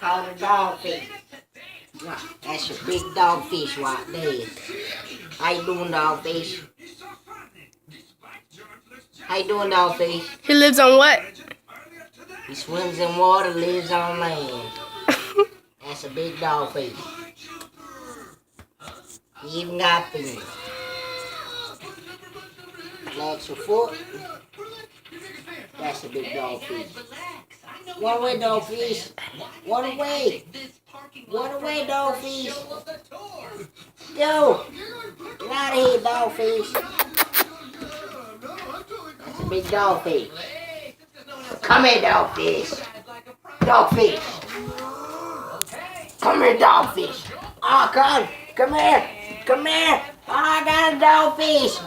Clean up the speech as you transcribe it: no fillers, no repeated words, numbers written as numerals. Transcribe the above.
Call the dogfish. Wow, that's a big dogfish right there. How you doing, dogfish? How you doing, dogfish? He lives on what? He swims in water, lives on land. That's a big dogfish. He even got fins. Flags your foot. That's a big dogfish. One away, dogfish. One away. One away, dogfish. Go. Get out of here, dogfish. That's a big dogfish. Come here, dogfish. Dogfish. Come here, dogfish. Oh, come here. Come here. Oh, I got a dogfish.